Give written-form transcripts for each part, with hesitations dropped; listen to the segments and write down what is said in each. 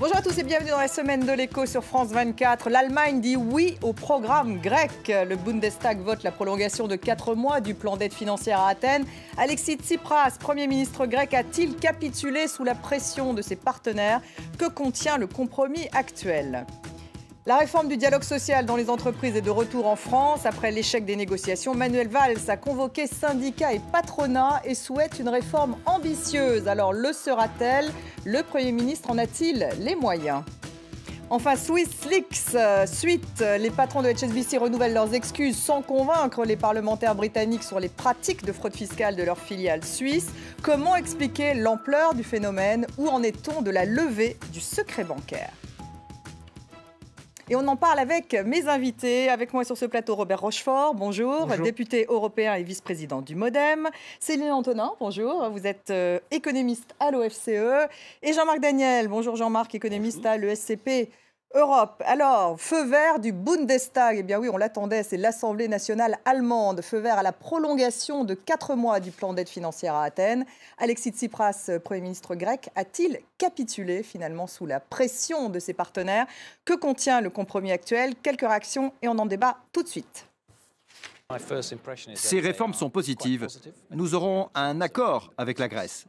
Bonjour à tous et bienvenue dans la semaine de l'écho sur France 24. L'Allemagne dit oui au programme grec. Le Bundestag vote la prolongation de 4 mois du plan d'aide financière à Athènes. Alexis Tsipras, Premier ministre grec, a-t-il capitulé sous la pression de ses partenaires? Que contient le compromis actuel? La réforme du dialogue social dans les entreprises est de retour en France. Après l'échec des négociations, Manuel Valls a convoqué syndicats et patronat et souhaite une réforme ambitieuse. Alors le sera-t-elle? Le Premier ministre en a-t-il les moyens? Enfin, Swiss Leaks, suite, les patrons de HSBC renouvellent leurs excuses sans convaincre les parlementaires britanniques sur les pratiques de fraude fiscale de leur filiale suisse. Comment expliquer l'ampleur du phénomène? Où en est-on de la levée du secret bancaire? Et on en parle avec mes invités. Avec moi sur ce plateau, Robert Rochefort, bonjour, député européen et vice-président du MoDem. Céline Antonin, bonjour, vous êtes économiste à l'OFCE. Et Jean-Marc Daniel, bonjour Jean-Marc, économiste à l'ESCP Europe. Alors, feu vert du Bundestag, eh bien oui, on l'attendait, c'est l'Assemblée nationale allemande. Feu vert à la prolongation de 4 mois du plan d'aide financière à Athènes. Alexis Tsipras, Premier ministre grec, a-t-il capitulé finalement sous la pression de ses partenaires? Que contient le compromis actuel? Quelques réactions et on en débat tout de suite. Ces réformes sont positives. Nous aurons un accord avec la Grèce.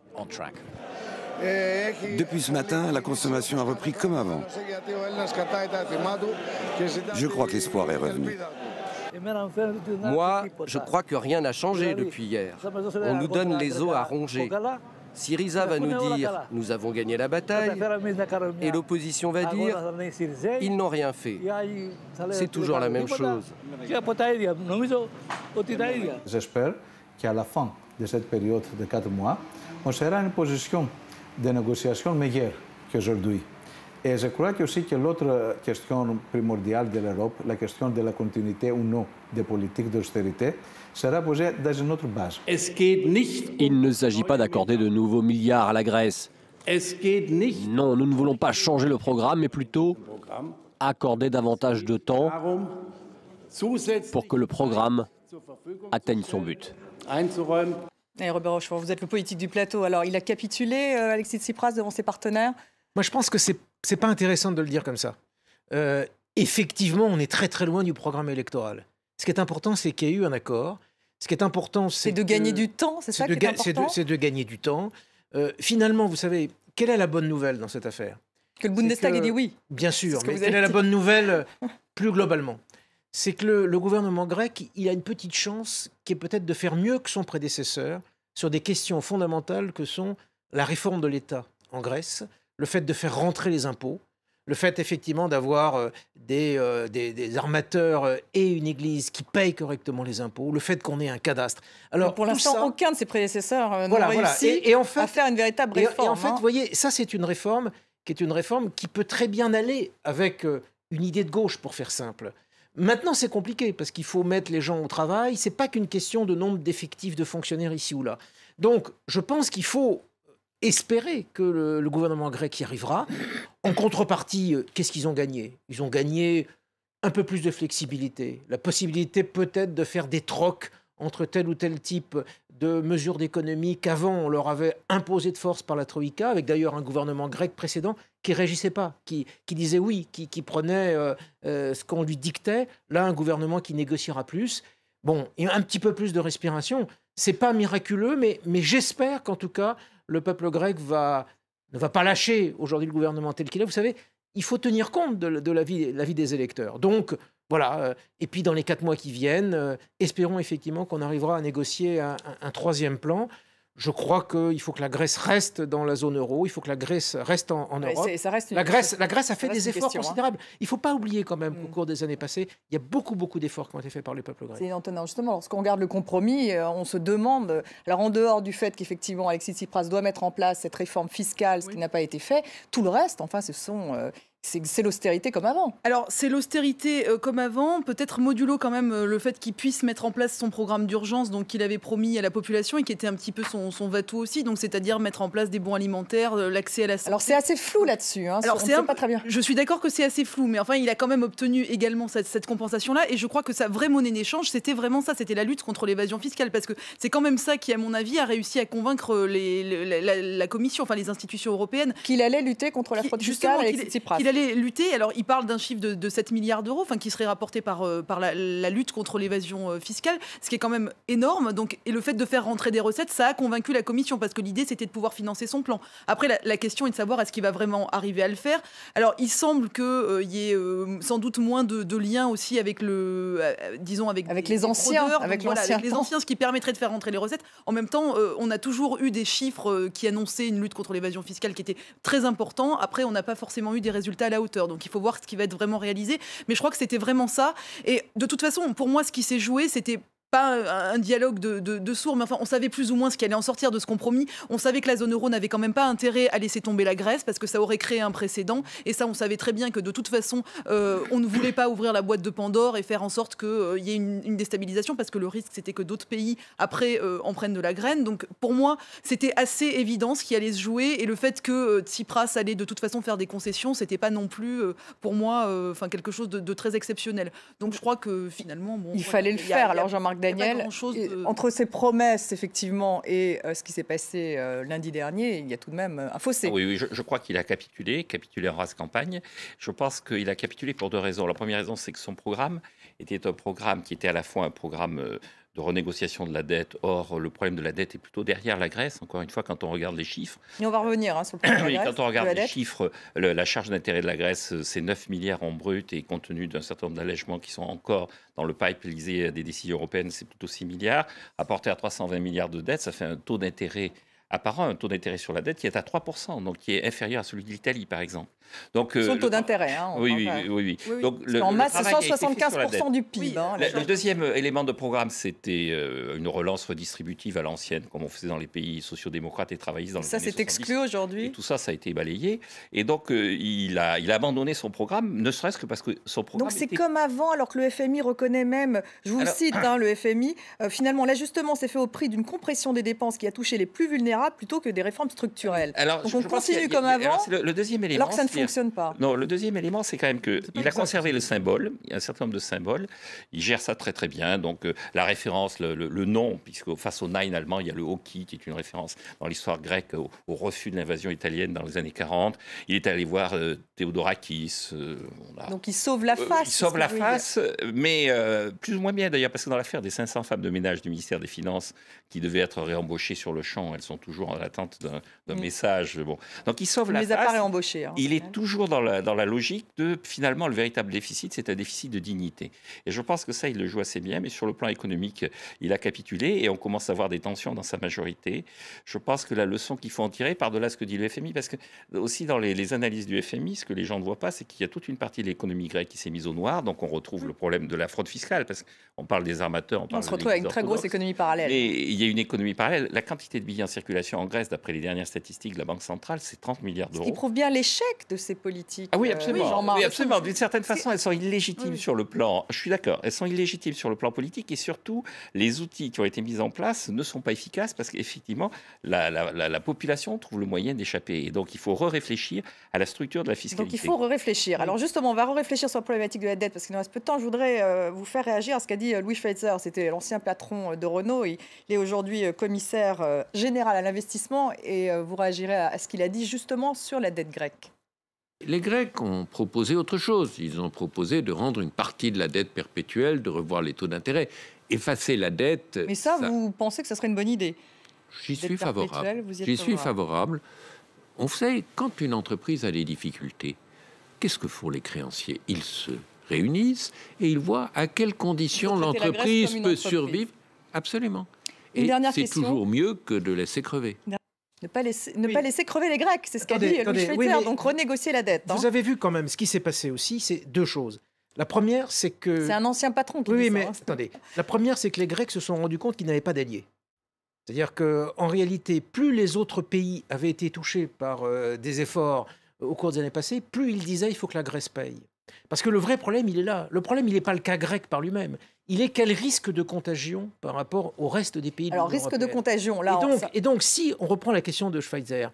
Depuis ce matin, la consommation a repris comme avant. Je crois que l'espoir est revenu. Moi, je crois que rien n'a changé depuis hier. On nous donne les os à ronger. Syriza va nous dire « nous avons gagné la bataille » et l'opposition va dire « ils n'ont rien fait ». C'est toujours la même chose. J'espère qu'à la fin de cette période de 4 mois, on sera en position de négociation meilleure qu'aujourd'hui. Et je crois aussi que l'autre question primordiale de l'Europe, la question de la continuité ou non des politiques d'austérité, sera posée dans une autre base. Il ne s'agit pas d'accorder de nouveaux milliards à la Grèce. Non, nous ne voulons pas changer le programme, mais plutôt accorder davantage de temps pour que le programme atteigne son but. Et Robert Rochefort, vous êtes le politique du plateau. Alors, il a capitulé, Alexis Tsipras, devant ses partenaires? Moi, je pense que c'est pas intéressant de le dire comme ça. Effectivement, on est très très loin du programme électoral. Ce qui est important, c'est qu'il y a eu un accord. Ce qui est important, c'est de gagner du temps, c'est ça qui est important? C'est de gagner du temps. Finalement, vous savez, quelle est la bonne nouvelle dans cette affaire? Que le Bundestag ait dit oui. Bien sûr, mais quelle est la bonne nouvelle plus globalement? C'est que le gouvernement grec, il a une petite chance qui est peut-être de faire mieux que son prédécesseur sur des questions fondamentales que sont la réforme de l'État en Grèce, le fait de faire rentrer les impôts, le fait effectivement d'avoir des armateurs et une église qui payent correctement les impôts, le fait qu'on ait un cadastre. Alors pour l'instant, aucun de ses prédécesseurs n'a réussi en fait, à faire une véritable réforme. Et en fait, vous voyez, ça c'est une réforme qui peut très bien aller avec une idée de gauche, pour faire simple. Maintenant, c'est compliqué parce qu'il faut mettre les gens au travail. Ce n'est pas qu'une question de nombre d'effectifs de fonctionnaires ici ou là. Donc, je pense qu'il faut espérer que le gouvernement grec y arrivera. En contrepartie, qu'est-ce qu'ils ont gagné? Ils ont gagné un peu plus de flexibilité, la possibilité peut-être de faire des trocs entre tel ou tel type de mesures d'économie qu'avant on leur avait imposé de force par la Troïka, avec d'ailleurs un gouvernement grec précédent qui ne réagissait pas, qui disait oui, qui prenait ce qu'on lui dictait. Là, un gouvernement qui négociera plus. Bon, il y a un petit peu plus de respiration. Ce n'est pas miraculeux, mais j'espère qu'en tout cas, le peuple grec ne va pas lâcher aujourd'hui le gouvernement tel qu'il est. Vous savez, il faut tenir compte de l'avis des électeurs. Donc, voilà. Et puis, dans les 4 mois qui viennent, espérons effectivement qu'on arrivera à négocier un troisième plan. Je crois qu'il faut que la Grèce reste dans la zone euro, il faut que la Grèce reste en Europe. La Grèce a fait des efforts considérables. Il ne faut pas oublier quand même qu'au cours des années passées, il y a beaucoup d'efforts qui ont été faits par le peuple grec. C'est Antonin, justement, lorsqu'on regarde le compromis, on se demande, alors en dehors du fait qu'effectivement Alexis Tsipras doit mettre en place cette réforme fiscale, ce qui n'a pas été fait, tout le reste, enfin, ce sont C'est l'austérité comme avant. Alors, c'est l'austérité comme avant, peut-être modulo quand même le fait qu'il puisse mettre en place son programme d'urgence, donc qu'il avait promis à la population et qui était un petit peu son va-tout aussi, donc c'est-à-dire mettre en place des bons alimentaires, l'accès à la santé. Alors, c'est assez flou là-dessus. Hein, alors, c'est pas très bien. Je suis d'accord que c'est assez flou, mais enfin, il a quand même obtenu également cette compensation-là, et je crois que sa vraie monnaie d'échange, c'était vraiment ça, c'était la lutte contre l'évasion fiscale, parce que c'est quand même ça qui, à mon avis, a réussi à convaincre la Commission, enfin les institutions européennes. Qu'il allait lutter contre la fraude fiscale avec Tsipras. Qu'il allait lutter. Alors, il parle d'un chiffre de 7 milliards d'euros, qui serait rapporté par la lutte contre l'évasion fiscale, ce qui est quand même énorme. Donc, et le fait de faire rentrer des recettes, ça a convaincu la Commission, parce que l'idée, c'était de pouvoir financer son plan. Après, la question est de savoir est-ce qu'il va vraiment arriver à le faire. Alors, il semble qu'il y ait sans doute moins de liens aussi avec les anciens, avec les anciens, ce qui permettrait de faire rentrer les recettes. En même temps, on a toujours eu des chiffres qui annonçaient une lutte contre l'évasion fiscale qui était très important. Après, on n'a pas forcément eu des résultats à la hauteur. Donc, il faut voir ce qui va être vraiment réalisé. Mais je crois que c'était vraiment ça. Et de toute façon, pour moi, ce qui s'est joué, c'était pas un dialogue de sourds, mais enfin, on savait plus ou moins ce qui allait en sortir de ce compromis. On savait que la zone euro n'avait quand même pas intérêt à laisser tomber la Grèce, parce que ça aurait créé un précédent. Et ça, on savait très bien que de toute façon, on ne voulait pas ouvrir la boîte de Pandore et faire en sorte qu'il y ait une déstabilisation, parce que le risque, c'était que d'autres pays, après, en prennent de la graine. Donc, pour moi, c'était assez évident ce qui allait se jouer. Et le fait que Tsipras allait de toute façon faire des concessions, c'était pas non plus, pour moi, quelque chose de très exceptionnel. Donc, je crois que finalement... Bon, il fallait le faire. Alors, Jean-Marc Daniel, entre ses promesses, effectivement, et ce qui s'est passé lundi dernier, il y a tout de même un fossé. Oui, je crois qu'il a capitulé en race campagne. Je pense qu'il a capitulé pour deux raisons. La première raison, c'est que son programme était un programme qui était à la fois un programme de renégociation de la dette. Or, le problème de la dette est plutôt derrière la Grèce. Encore une fois, quand on regarde les chiffres... Et on va revenir sur le problème de la Grèce. Quand on regarde les chiffres, la charge d'intérêt de la Grèce, c'est 9 milliards en brut, et compte tenu d'un certain nombre d'allègements qui sont encore dans le pipe lié à des décisions européennes, c'est plutôt 6 milliards. Apporté à 320 milliards de dettes, ça fait un taux d'intérêt apparent, un taux d'intérêt sur la dette qui est à 3%, donc qui est inférieur à celui de l'Italie, par exemple. Donc, son taux d'intérêt. Hein, oui. Donc, en masse, c'est 175% du PIB. Le deuxième élément de programme, c'était une relance redistributive à l'ancienne, comme on faisait dans les pays sociodémocrates et travaillistes dans les années 70. Ça, c'est exclu aujourd'hui. Et tout ça, ça a été balayé. Et donc, il a abandonné son programme, ne serait-ce que parce que son programme... Donc, c'est comme avant, alors que le FMI reconnaît même, je vous cite, le FMI, finalement, l'ajustement s'est fait au prix d'une compression des dépenses qui a touché les plus vulnérables plutôt que des réformes structurelles. Alors, donc, on continue comme avant, le deuxième élément, alors que ça ne fonctionne pas. Non, le deuxième élément, c'est quand même qu'il a conservé le symbole. Il y a un certain nombre de symboles. Il gère ça très très bien. Donc la référence, le nom, puisque face au Nein allemand, il y a le Hockey, qui est une référence dans l'histoire grecque au refus de l'invasion italienne dans les années 40. Il est allé voir Théodorakis. Donc il sauve la face. Il sauve la face, mais plus ou moins bien d'ailleurs, parce que dans l'affaire des 500 femmes de ménage du ministère des Finances qui devaient être réembauchées sur le champ, elles sont toujours en attente d'un message. Bon. Donc il sauve la face. Il ne les a pas réembauchées. Hein, il est toujours dans la logique de, finalement, le véritable déficit, c'est un déficit de dignité. Et je pense que ça, il le joue assez bien, mais sur le plan économique, il a capitulé et on commence à avoir des tensions dans sa majorité. Je pense que la leçon qu'il faut en tirer, par-delà ce que dit le FMI, parce que aussi dans les analyses du FMI, ce que les gens ne voient pas, c'est qu'il y a toute une partie de l'économie grecque qui s'est mise au noir, donc on retrouve le problème de la fraude fiscale, parce qu'on parle des armateurs, on se retrouve avec une très grosse économie parallèle. Et il y a une économie parallèle. La quantité de billets en circulation en Grèce, d'après les dernières statistiques de la Banque centrale, c'est 30 milliards d'euros. Ce qui prouve bien l'échec de ces politiques. Ah oui, absolument. Oui, absolument. D'une certaine façon, elles sont illégitimes sur le plan... Je suis d'accord. Elles sont illégitimes sur le plan politique et surtout, les outils qui ont été mis en place ne sont pas efficaces parce qu'effectivement, la population trouve le moyen d'échapper. Et donc, il faut réfléchir à la structure de la fiscalité. Donc, il faut réfléchir. Alors, justement, on va réfléchir sur la problématique de la dette parce qu'il nous reste peu de temps. Je voudrais vous faire réagir à ce qu'a dit Louis Schweitzer. C'était l'ancien patron de Renault. Il est aujourd'hui commissaire général à l'investissement et vous réagirez à ce qu'il a dit justement sur la dette grecque. Les Grecs ont proposé autre chose. Ils ont proposé de rendre une partie de la dette perpétuelle, de revoir les taux d'intérêt, effacer la dette. Mais ça, vous pensez que ce serait une bonne idée? J'y suis favorable. J'y suis favorable. On sait, quand une entreprise a des difficultés, qu'est-ce que font les créanciers? Ils se réunissent et ils voient à quelles conditions l'entreprise peut survivre. Absolument. Et c'est toujours mieux que de laisser crever. Ne pas laisser crever les Grecs, c'est ce qu'a dit Louis Schweitzer, donc renégocier la dette. Vous avez vu quand même ce qui s'est passé aussi, c'est deux choses. La première, c'est que... C'est un ancien patron qui dit ça. Oui, mais attendez. La première, c'est que les Grecs se sont rendus compte qu'ils n'avaient pas d'alliés. C'est-à-dire qu'en réalité, plus les autres pays avaient été touchés par des efforts au cours des années passées, plus il disait il faut que la Grèce paye. Parce que le vrai problème, il est là. Le problème, il n'est pas le cas grec par lui-même. Il est quel risque de contagion par rapport au reste des pays de l'Union européenne. Alors, risque de contagion, là... Et donc, si on reprend la question de Schweitzer,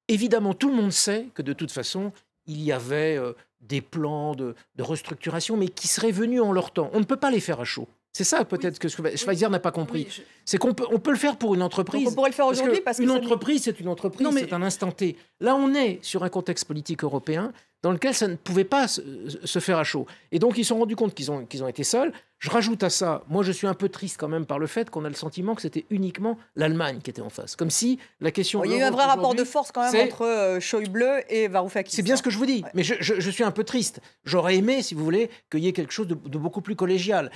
évidemment, tout le monde sait que de toute façon, il y avait des plans de restructuration, mais qui seraient venus en leur temps. On ne peut pas les faire à chaud. C'est ça peut-être que Schweitzer n'a pas compris. C'est qu'on peut le faire pour une entreprise. Donc on pourrait le faire aujourd'hui parce que une entreprise, c'est une entreprise, c'est un instant T. Là, on est sur un contexte politique européen dans lequel ça ne pouvait pas se faire à chaud. Et donc, ils se sont rendus compte qu'ils ont été seuls. Je rajoute à ça, moi je suis un peu triste quand même par le fait qu'on a le sentiment que c'était uniquement l'Allemagne qui était en face. Comme si la question... Il y a eu un vrai rapport de force quand même entre Schäuble et Varoufakis. C'est bien ce que je vous dis, mais je suis un peu triste. J'aurais aimé, si vous voulez, qu'il y ait quelque chose de beaucoup plus collégial.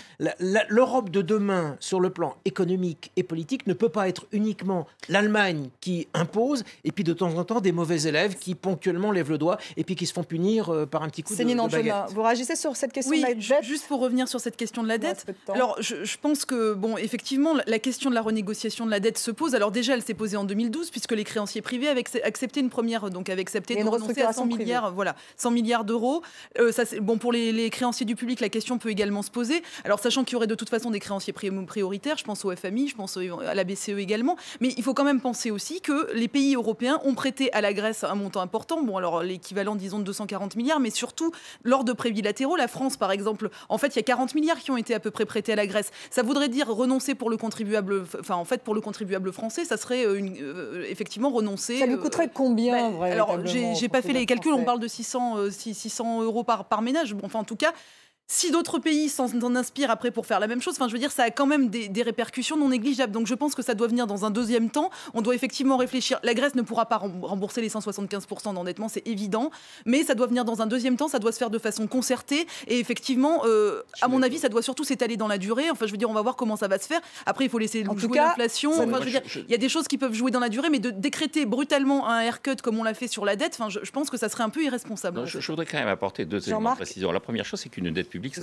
L'Europe de demain, sur le plan économique et politique, ne peut pas être uniquement l'Allemagne qui impose, et puis de temps en temps des mauvais élèves qui ponctuellement lèvent le doigt, et puis qui se font punir par un petit coup de baguette. Vous réagissez sur cette question de la dette ? Juste pour revenir sur cette question de la dette. Alors, je pense que, bon, effectivement, la question de la renégociation de la dette se pose. Alors déjà, elle s'est posée en 2012, puisque les créanciers privés avaient accepté une première, donc avaient accepté de renoncer à 100 milliards, voilà, 100 milliards d'euros. Bon, pour les créanciers du public, la question peut également se poser. Alors, sachant qu'il y aurait de toute façon des créanciers prioritaires, je pense au FMI, je pense à la BCE également. Mais il faut quand même penser aussi que les pays européens ont prêté à la Grèce un montant important. Bon, alors l'équivalent, disons, de 240 milliards, mais surtout, lors de prêts bilatéraux, la France, par exemple, en fait, il y a 40 milliards qui ont été à peu près prêtés à la Grèce. Ça voudrait dire renoncer pour le contribuable, enfin en fait pour le contribuable français, ça serait effectivement renoncer. Ça lui coûterait combien alors j'ai pas fait les calculs, on parle de 600 euros par ménage. Bon, enfin en tout cas. Si d'autres pays s'en inspirent après pour faire la même chose, enfin, je veux dire, ça a quand même des répercussions non négligeables. Donc je pense que ça doit venir dans un deuxième temps. On doit effectivement réfléchir. La Grèce ne pourra pas rembourser les 175% d'endettement, c'est évident. Mais ça doit venir dans un deuxième temps. Ça doit se faire de façon concertée. Et effectivement, à mon avis, ça doit surtout s'étaler dans la durée. Enfin, je veux dire, on va voir comment ça va se faire. Après, il faut laisser jouer l'inflation. Enfin, je veux dire, il y a des choses qui peuvent jouer dans la durée, mais de décréter brutalement un haircut comme on l'a fait sur la dette, enfin, je pense que ça serait un peu irresponsable. Non, je voudrais quand même apporter deux éléments de précision. La première chose, c'est qu'une dette publique,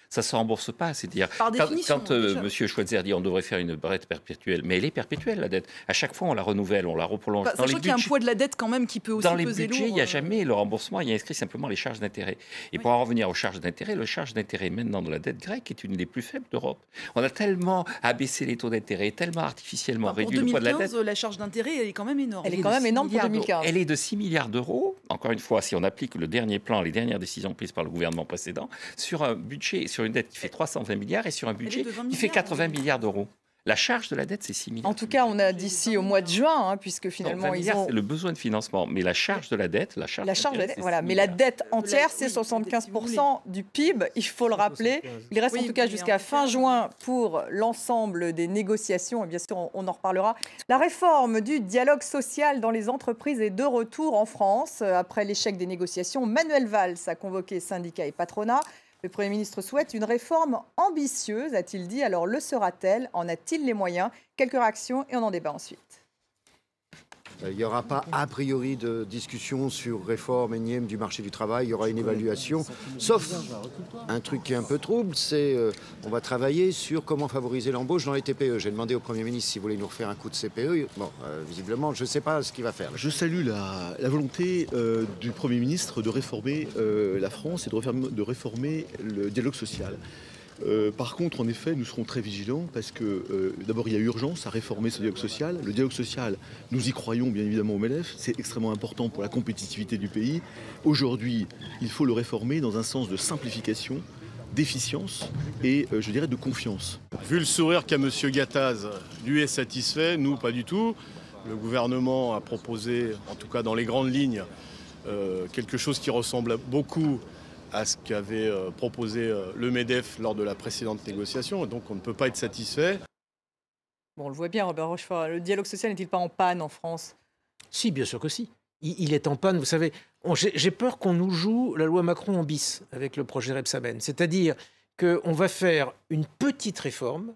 ça se rembourse pas. C'est-à-dire, quand M. Schweitzer dit on devrait faire une dette perpétuelle, mais elle est perpétuelle, la dette. À chaque fois, on la renouvelle, on la reprolonge. Sachant qu'il y a un poids de la dette quand même qui peut aussi peser lourd. Dans les budgets, il n'y a jamais le remboursement, il y a inscrit simplement les charges d'intérêt. Et pour en revenir aux charges d'intérêt, le charge d'intérêt maintenant de la dette grecque est une des plus faibles d'Europe. On a tellement abaissé les taux d'intérêt, tellement artificiellement réduit le poids de la dette. La charge d'intérêt, elle est quand même énorme. Elle est quand même énorme pour 2015. Elle est de 6 milliards d'euros. Encore une fois, si on applique le dernier plan, les dernières décisions prises par le gouvernement précédent, sur un budget, sur une dette qui fait 320 milliards et sur un budget qui fait 80 milliards d'euros. La charge de la dette, c'est 6 milliards. En tout cas, on a d'ici au mois de juin, puisque finalement, ils ont... C'est le besoin de financement, mais la charge de la dette... voilà, mais la dette entière, c'est 75% du PIB, il faut le rappeler. Il reste en tout cas jusqu'à fin juin pour l'ensemble des négociations, et bien sûr, on en reparlera. La réforme du dialogue social dans les entreprises est de retour en France. Après l'échec des négociations, Manuel Valls a convoqué syndicats et patronat. Le Premier ministre souhaite une réforme ambitieuse, a-t-il dit. Alors le sera-t-elle? En a-t-il les moyens? Quelques réactions et on en débat ensuite. Il n'y aura pas a priori de discussion sur réforme énième du marché du travail, il y aura une évaluation, sauf un truc qui est un peu trouble, c'est on va travailler sur comment favoriser l'embauche dans les TPE. J'ai demandé au Premier ministre s'il voulait nous refaire un coup de CPE. Bon, visiblement, je ne sais pas ce qu'il va faire. Je salue la volonté du Premier ministre de réformer la France et de réformer le dialogue social. Par contre, en effet, nous serons très vigilants parce que d'abord, il y a urgence à réformer ce dialogue social. Le dialogue social, nous y croyons bien évidemment au MEDEF, c'est extrêmement important pour la compétitivité du pays. Aujourd'hui, il faut le réformer dans un sens de simplification, d'efficience et, je dirais, de confiance. Vu le sourire qu'a M. Gattaz, lui est satisfait, nous pas du tout. Le gouvernement a proposé, en tout cas dans les grandes lignes, quelque chose qui ressemble beaucoup à ce qu'avait proposé le MEDEF lors de la précédente négociation. Donc on ne peut pas être satisfait. Bon, on le voit bien, Robert Rochefort. Le dialogue social n'est-il pas en panne en France? Si, bien sûr que si. Il est en panne, vous savez. J'ai peur qu'on nous joue la loi Macron en bis avec le projet Rebsamen. C'est-à-dire qu'on va faire une petite réforme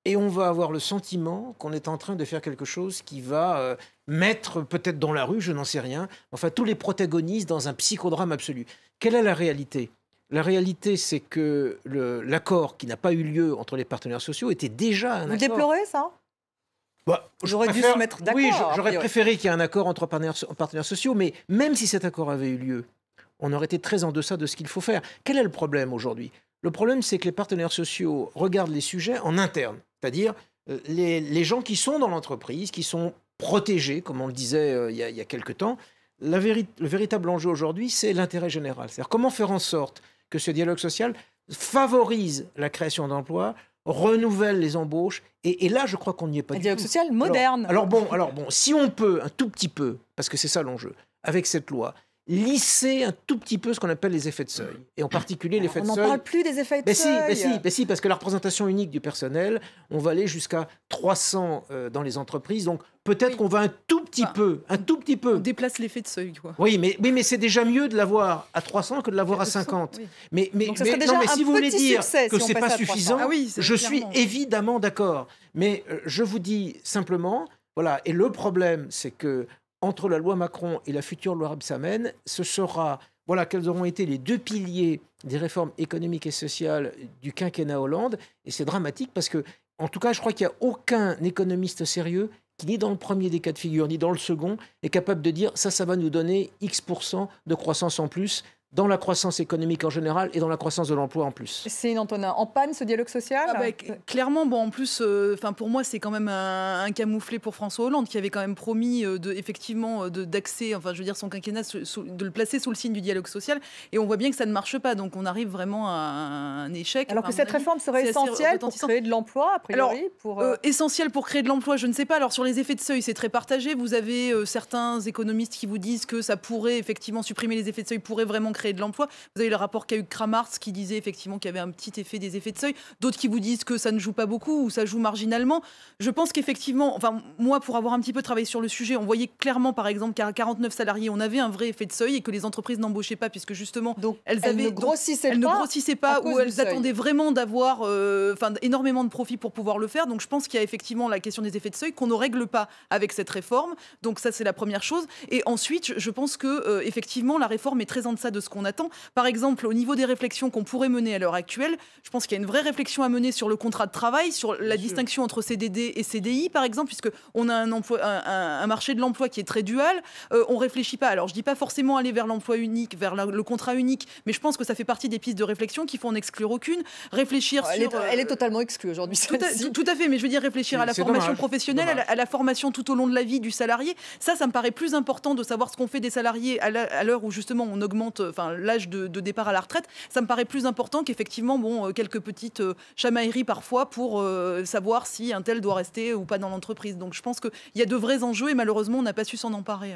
et on va avoir le sentiment qu'on est en train de faire quelque chose qui va mettre peut-être dans la rue, je n'en sais rien, enfin tous les protagonistes dans un psychodrame absolu. Quelle est la réalité? La réalité, c'est que l'accord qui n'a pas eu lieu entre les partenaires sociaux était déjà un accord... Vous déplorez ça? J'aurais dû se mettre d'accord. Oui, j'aurais préféré qu'il y ait un accord entre partenaires sociaux, mais même si cet accord avait eu lieu, on aurait été très en deçà de ce qu'il faut faire. Quel est le problème aujourd'hui? Le problème, c'est que les partenaires sociaux regardent les sujets en interne, c'est-à-dire les gens qui sont dans l'entreprise, qui sont protégés, comme on le disait il y a quelque temps. Le véritable enjeu aujourd'hui, c'est l'intérêt général. C'est-à-dire comment faire en sorte que ce dialogue social favorise la création d'emplois, renouvelle les embauches. Et là, je crois qu'on n'y est pas du tout. Un dialogue social moderne. Alors bon, si on peut, un tout petit peu, parce que c'est ça l'enjeu, avec cette loi, lisser un tout petit peu ce qu'on appelle les effets de seuil. Et en particulier l'effet de seuil... On n'en parle plus des effets de seuil. Si, parce que la représentation unique du personnel, on va aller jusqu'à 300 dans les entreprises. Donc peut-être qu'on va un tout petit peu. On déplace l'effet de seuil, quoi. Oui, mais c'est déjà mieux de l'avoir à 300 que de l'avoir à 50. Oui. Mais si vous voulez dire que c'est pas suffisant, je suis évidemment d'accord. Mais je vous dis simplement, voilà, et le problème, c'est que entre la loi Macron et la future loi Rebsamen, ce sera, voilà, quels auront été les deux piliers des réformes économiques et sociales du quinquennat Hollande. Et c'est dramatique parce que, en tout cas, je crois qu'il n'y a aucun économiste sérieux qui, ni dans le premier des cas de figure, ni dans le second, est capable de dire ça va nous donner X% de croissance en plus dans la croissance économique en général et dans la croissance de l'emploi en plus. C'est Antonin, en panne ce dialogue social? Clairement, en plus, pour moi, c'est quand même un camouflet pour François Hollande qui avait quand même promis d'axer, son quinquennat, de le placer sous le signe du dialogue social. Et on voit bien que ça ne marche pas. Donc on arrive vraiment à un échec. Alors que cette réforme serait essentielle pour créer de l'emploi, a priori. Essentielle pour créer de l'emploi, je ne sais pas. Alors sur les effets de seuil, c'est très partagé. Vous avez certains économistes qui vous disent que ça pourrait effectivement supprimer les effets de seuil, pourrait vraiment créer de l'emploi. Vous avez le rapport qu'a eu Kramars qui disait effectivement qu'il y avait un petit effet des effets de seuil. D'autres qui vous disent que ça ne joue pas beaucoup ou ça joue marginalement. Je pense qu'effectivement, moi, pour avoir un petit peu travaillé sur le sujet, on voyait clairement, par exemple, qu'à 49 salariés, on avait un vrai effet de seuil et que les entreprises n'embauchaient pas puisque justement, elles ne grossissaient pas ou elles attendaient vraiment d'avoir énormément de profit pour pouvoir le faire. Donc je pense qu'il y a effectivement la question des effets de seuil qu'on ne règle pas avec cette réforme. Donc ça, c'est la première chose. Et ensuite, je pense que effectivement, la réforme est très en deçà de ce qu'on attend. Par exemple, au niveau des réflexions qu'on pourrait mener à l'heure actuelle, je pense qu'il y a une vraie réflexion à mener sur le contrat de travail, sur la distinction entre CDD et CDI, par exemple, puisqu'on a un marché de l'emploi qui est très dual. On ne réfléchit pas. Alors, je ne dis pas forcément aller vers l'emploi unique, vers le contrat unique, mais je pense que ça fait partie des pistes de réflexion qu'il faut en exclure aucune. Réfléchir elle est totalement exclue aujourd'hui. Tout à fait, mais je veux dire réfléchir à la formation professionnelle, à la formation tout au long de la vie du salarié. Ça me paraît plus important de savoir ce qu'on fait des salariés à l'heure où justement on augmente l'âge de départ à la retraite. Ça me paraît plus important qu'effectivement quelques petites chamailleries parfois pour savoir si un tel doit rester ou pas dans l'entreprise. Donc je pense qu'il y a de vrais enjeux et malheureusement on n'a pas su s'en emparer.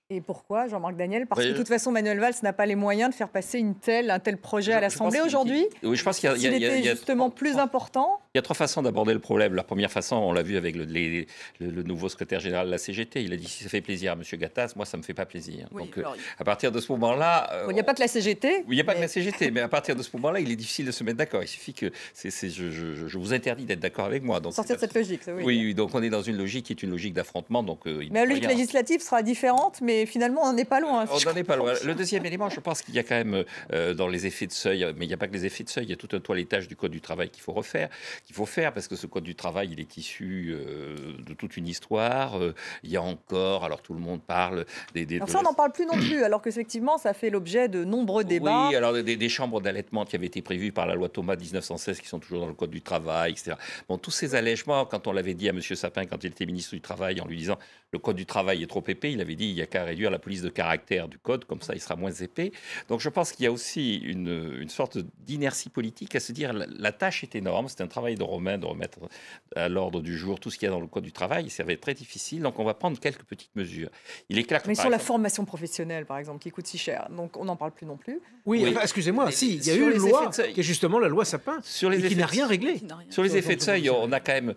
Et pourquoi, Jean-Marc Daniel? Parce que de toute façon, Manuel Valls n'a pas les moyens de faire passer un tel projet à l'Assemblée aujourd'hui. Oui, je pense qu'il y a justement plus important. Il y a trois façons d'aborder le problème. La première façon, on l'a vu avec le nouveau secrétaire général de la CGT. Il a dit si ça fait plaisir à M. Gattaz, moi ça me fait pas plaisir. Oui, donc à partir de ce moment-là, il n'y a pas que la CGT. Il n'y a pas que la CGT, mais à partir de ce moment-là, il est difficile de se mettre d'accord. Il suffit que je vous interdis d'être d'accord avec moi. Donc sortir de cette logique. Oui, donc on est dans une logique qui est une logique d'affrontement. Mais la logique législative sera différente, mais finalement on n'est pas loin. On n'en est pas loin. Le deuxième élément, je pense qu'il y a quand même dans les effets de seuil, mais il n'y a pas que les effets de seuil, il y a tout un toilettage du code du travail qu'il faut faire, parce que ce code du travail, il est issu de toute une histoire. Il y a encore, alors tout le monde parle ça, on n'en parle plus non plus, alors qu'effectivement, ça fait l'objet de nombreux débats. Oui, alors des chambres d'allaitement qui avaient été prévues par la loi Thomas 1916, qui sont toujours dans le code du travail, etc. Bon, tous ces allègements, quand on l'avait dit à M. Sapin, quand il était ministre du Travail, en lui disant le code du travail est trop épais, il avait dit il n'y a qu'à réduire la police de caractère du code, comme ça il sera moins épais. Donc je pense qu'il y a aussi une sorte d'inertie politique à se dire la tâche est énorme, c'est un travail de Romain de remettre à l'ordre du jour tout ce qu'il y a dans le code du travail, ça va être très difficile, donc on va prendre quelques petites mesures. Il est clair que, mais sur la formation professionnelle, par exemple, qui coûte si cher, donc on n'en parle plus non plus. Oui. Excusez-moi, il y a eu une loi qui est justement la loi Sapin, qui n'a rien réglé. Sur les effets de seuil, on a quand même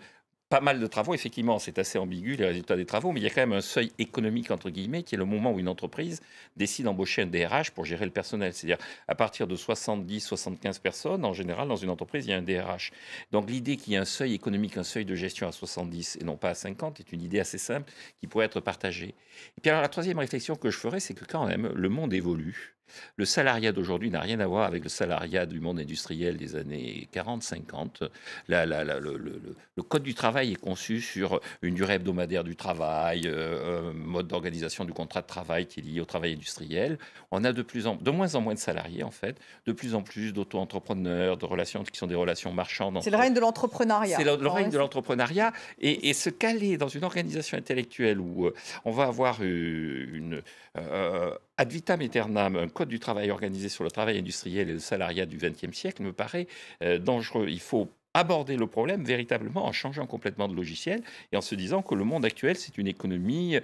pas mal de travaux, effectivement, c'est assez ambigu les résultats des travaux, mais il y a quand même un seuil économique, entre guillemets, qui est le moment où une entreprise décide d'embaucher un DRH pour gérer le personnel. C'est-à-dire, à partir de 70-75 personnes, en général, dans une entreprise, il y a un DRH. Donc l'idée qu'il y ait un seuil économique, un seuil de gestion à 70 et non pas à 50 est une idée assez simple qui pourrait être partagée. Et puis alors, la troisième réflexion que je ferais, c'est que quand même, le monde évolue. Le salariat d'aujourd'hui n'a rien à voir avec le salariat du monde industriel des années 40-50. Le Code du travail est conçu sur une durée hebdomadaire du travail, un mode d'organisation du contrat de travail qui est lié au travail industriel. On a de moins en moins de salariés, en fait, de plus en plus d'auto-entrepreneurs, de relations qui sont des relations marchandes. C'est le règne de l'entrepreneuriat. C'est le règne de l'entrepreneuriat. Et se caler dans une organisation intellectuelle où on va avoir ad vitam aeternam, un code du travail organisé sur le travail industriel et le salariat du XXe siècle me paraît dangereux. Il faut aborder le problème véritablement en changeant complètement de logiciel et en se disant que le monde actuel, c'est une économie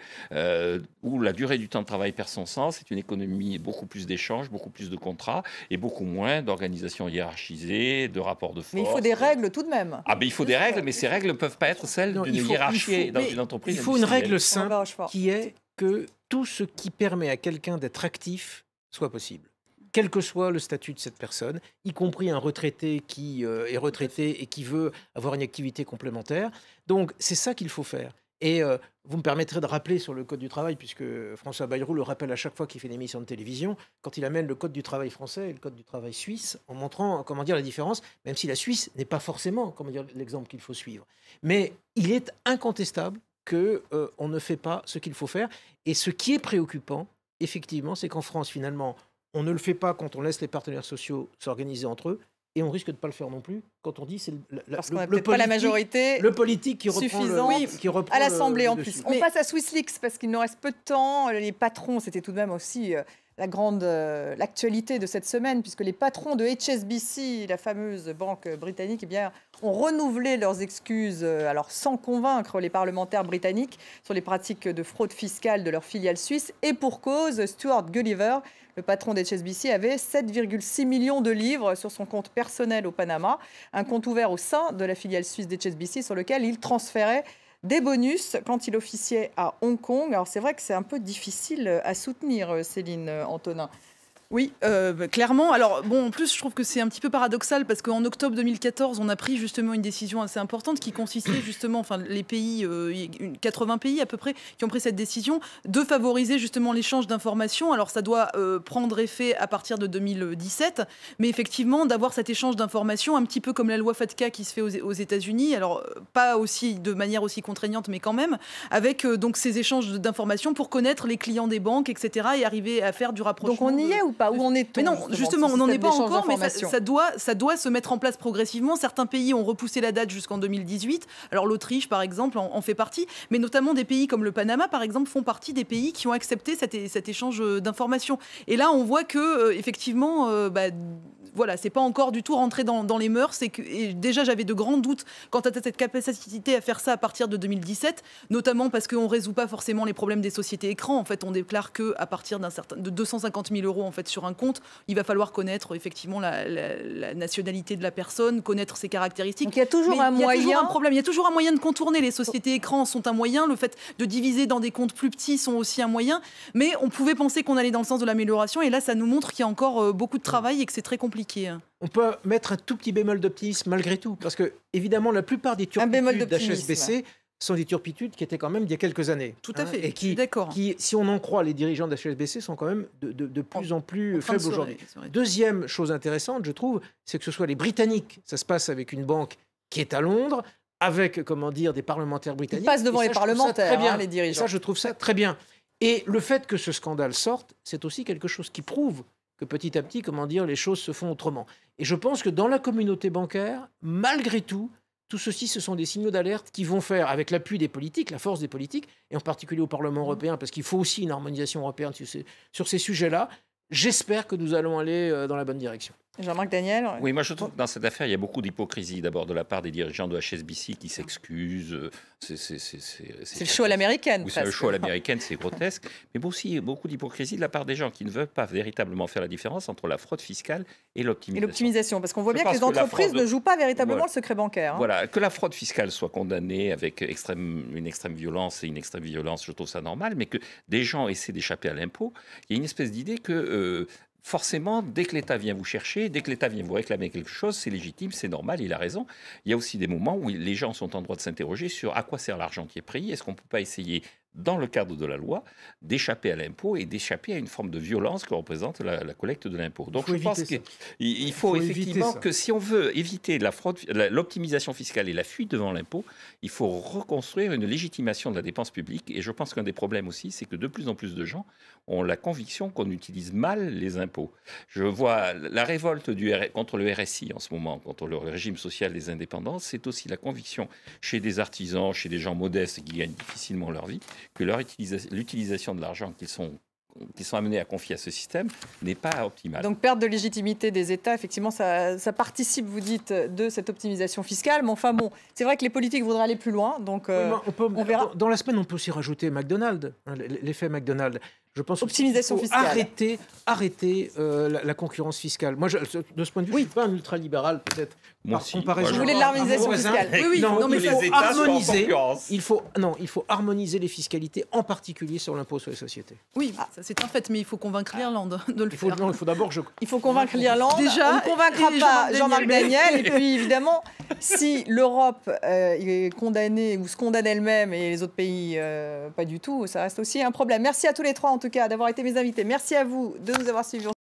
où la durée du temps de travail perd son sens, c'est une économie beaucoup plus d'échanges, beaucoup plus de contrats et beaucoup moins d'organisations hiérarchisées, de rapports de force. Mais il faut des règles tout de même. Ah ben il faut des règles, mais ces règles ne peuvent pas être celles d'une hiérarchie dans une entreprise. Il faut une règle simple qui est que tout ce qui permet à quelqu'un d'être actif soit possible, quel que soit le statut de cette personne, y compris un retraité qui est retraité et qui veut avoir une activité complémentaire. Donc c'est ça qu'il faut faire. Et vous me permettrez de rappeler sur le Code du travail, puisque François Bayrou le rappelle à chaque fois qu'il fait une émission de télévision, quand il amène le Code du travail français et le Code du travail suisse, en montrant comment dire la différence, même si la Suisse n'est pas forcément comment dire l'exemple qu'il faut suivre. Mais il est incontestable qu'on ne fait pas ce qu'il faut faire. Et ce qui est préoccupant, effectivement, c'est qu'en France, finalement, on ne le fait pas quand on laisse les partenaires sociaux s'organiser entre eux, et on risque de ne pas le faire non plus quand on dit c'est pas la majorité le politique qui reprend à l'Assemblée en plus. dessus. On passe à SwissLeaks parce qu'il nous reste peu de temps. Les patrons, c'était tout de même aussi l'actualité de cette semaine, puisque les patrons de HSBC, la fameuse banque britannique, eh bien, ont renouvelé leurs excuses, alors sans convaincre les parlementaires britanniques, sur les pratiques de fraude fiscale de leur filiale suisse. Et pour cause, Stuart Gulliver, le patron d'HSBC, avait 7,6 millions de livres sur son compte personnel au Panama, un compte ouvert au sein de la filiale suisse d'HSBC sur lequel il transférait des bonus quand il officiait à Hong Kong. Alors c'est vrai que c'est un peu difficile à soutenir, Céline Antonin. Oui, clairement. Alors, bon, en plus, je trouve que c'est un petit peu paradoxal parce qu'en octobre 2014, on a pris justement une décision assez importante qui consistait justement, enfin, les pays, 80 pays à peu près, qui ont pris cette décision de favoriser justement l'échange d'informations. Alors, ça doit prendre effet à partir de 2017, mais effectivement, d'avoir cet échange d'informations, un petit peu comme la loi FATCA qui se fait aux États-Unis, alors pas aussi de manière aussi contraignante, mais quand même, avec donc ces échanges d'informations pour connaître les clients des banques, etc., et arriver à faire du rapprochement. Donc on y est ou pas? Où on est? Mais non, justement, on n'en est pas encore, mais ça doit se mettre en place progressivement. Certains pays ont repoussé la date jusqu'en 2018. Alors l'Autriche, par exemple, en fait partie, mais notamment des pays comme le Panama, par exemple, font partie des pays qui ont accepté cet échange d'informations. Et là, on voit que effectivement, voilà, c'est pas encore du tout rentré dans les mœurs. Et déjà, j'avais de grands doutes quant à cette capacité à faire ça à partir de 2017, notamment parce qu'on résout pas forcément les problèmes des sociétés écrans. En fait, on déclare que à partir de 250 000 € en fait sur un compte, il va falloir connaître effectivement la nationalité de la personne, connaître ses caractéristiques. Donc il y a toujours un moyen. Il y a toujours un problème. Il y a toujours un moyen de contourner. Les sociétés écrans sont un moyen. Le fait de diviser dans des comptes plus petits sont aussi un moyen. Mais on pouvait penser qu'on allait dans le sens de l'amélioration. Et là, ça nous montre qu'il y a encore beaucoup de travail et que c'est très compliqué. On peut mettre un tout petit bémol d'optimisme malgré tout, parce que évidemment la plupart des turpitudes d'HSBC sont des turpitudes qui étaient quand même d'il y a quelques années. Tout à fait, et qui, si on en croit les dirigeants d'HSBC, sont quand même de plus en plus faibles aujourd'hui. Deuxième chose intéressante, je trouve, c'est que ce soit les Britanniques. Ça se passe avec une banque qui est à Londres, avec, comment dire, des parlementaires britanniques. Ils passent devant les parlementaires, très bien. Les dirigeants. Et ça, je trouve ça très bien. Et le fait que ce scandale sorte, c'est aussi quelque chose qui prouve que petit à petit, comment dire, les choses se font autrement. Et je pense que dans la communauté bancaire, malgré tout, tout ceci, ce sont des signaux d'alerte qui vont faire, avec l'appui des politiques, la force des politiques, et en particulier au Parlement européen, parce qu'il faut aussi une harmonisation européenne sur ces sujets-là. J'espère que nous allons aller dans la bonne direction. Jean-Marc Daniel. Oui, moi je trouve que dans cette affaire, il y a beaucoup d'hypocrisie. D'abord de la part des dirigeants de HSBC qui s'excusent. C'est le show à l'américaine. Oui, c'est le show à l'américaine, c'est grotesque. Mais aussi beaucoup d'hypocrisie de la part des gens qui ne veulent pas véritablement faire la différence entre la fraude fiscale et l'optimisation. Et l'optimisation, parce qu'on voit bien que les entreprises ne jouent pas véritablement le secret bancaire. Voilà, que la fraude fiscale soit condamnée avec une extrême violence et une extrême violence, je trouve ça normal, mais que des gens essaient d'échapper à l'impôt, il y a une espèce d'idée que... forcément, dès que l'État vient vous chercher, dès que l'État vient vous réclamer quelque chose, c'est légitime, c'est normal, il a raison. Il y a aussi des moments où les gens sont en droit de s'interroger sur à quoi sert l'argent qui est pris. Est-ce qu'on ne peut pas essayer dans le cadre de la loi, d'échapper à l'impôt et d'échapper à une forme de violence que représente la collecte de l'impôt. Donc je pense qu'il faut effectivement que si on veut éviter la fraude, l'optimisation fiscale et la fuite devant l'impôt, il faut reconstruire une légitimation de la dépense publique. Et je pense qu'un des problèmes aussi, c'est que de plus en plus de gens ont la conviction qu'on utilise mal les impôts. Je vois la révolte contre le RSI en ce moment, contre le régime social des indépendants, c'est aussi la conviction chez des artisans, chez des gens modestes qui gagnent difficilement leur vie, que l'utilisation de l'argent qu'ils sont amenés à confier à ce système n'est pas optimale. Donc perte de légitimité des États, effectivement, ça participe, vous dites, de cette optimisation fiscale. Mais enfin bon, c'est vrai que les politiques voudraient aller plus loin, donc on verra. Dans la semaine, on peut aussi rajouter McDonald's, l'effet McDonald's. Je pense optimisation fiscale. Arrêter la concurrence fiscale. Moi, de ce point de vue, je ne suis pas un ultralibéral, peut-être. Par comparaison. Vous voulez de l'harmonisation fiscale? Oui, non, mais les États harmoniser. Il faut harmoniser les fiscalités, en particulier sur l'impôt sur les sociétés. Oui, ça c'est un fait, mais il faut convaincre l'Irlande de le faire. Non, il faut d'abord il faut convaincre l'Irlande. Déjà, on ne convaincra pas Jean-Marc Daniel. Et puis évidemment, si l'Europe est condamnée ou se condamne elle-même et les autres pays pas du tout, ça reste aussi un problème. Merci à tous les trois en tout cas d'avoir été mes invités. Merci à vous de nous avoir suivis.